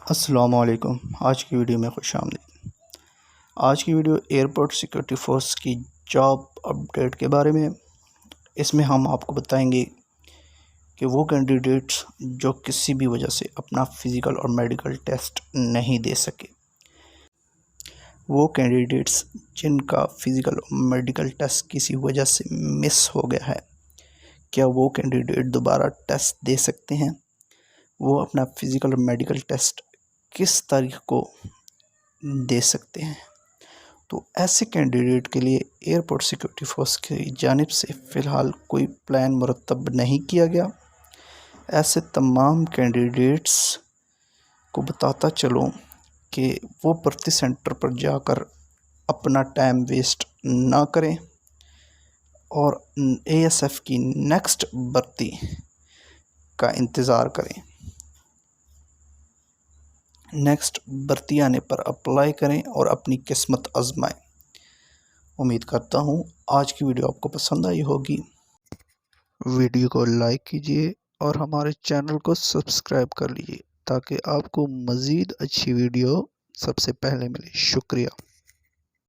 अस्सलाम वालेकुम। आज की वीडियो में खुशामदीद। आज की वीडियो एयरपोर्ट सिक्योरिटी फोर्स की जॉब अपडेट के बारे में। इसमें हम आपको बताएंगे कि वो कैंडिडेट्स जो किसी भी वजह से अपना फ़िज़िकल और मेडिकल टेस्ट नहीं दे सके, वो कैंडिडेट्स जिनका फ़िज़िकल और मेडिकल टेस्ट किसी वजह से मिस हो गया है, क्या वो कैंडिडेट दोबारा टेस्ट दे सकते हैं? वो अपना फ़िज़िकल और मेडिकल टेस्ट किस तारीख को दे सकते हैं? तो ऐसे कैंडिडेट के लिए एयरपोर्ट सिक्योरिटी फोर्स की जानिब से फ़िलहाल कोई प्लान मुरतब नहीं किया गया। ऐसे तमाम कैंडिडेट्स को बताता चलूँ कि वो भर्ती सेंटर पर जाकर अपना टाइम वेस्ट ना करें और एएसएफ की नेक्स्ट भर्ती का इंतज़ार करें। नेक्स्ट भर्ती आने पर अप्लाई करें और अपनी किस्मत आजमाएं। उम्मीद करता हूँ आज की वीडियो आपको पसंद आई होगी। वीडियो को लाइक कीजिए और हमारे चैनल को सब्सक्राइब कर लीजिए ताकि आपको मज़ीद अच्छी वीडियो सबसे पहले मिले। शुक्रिया।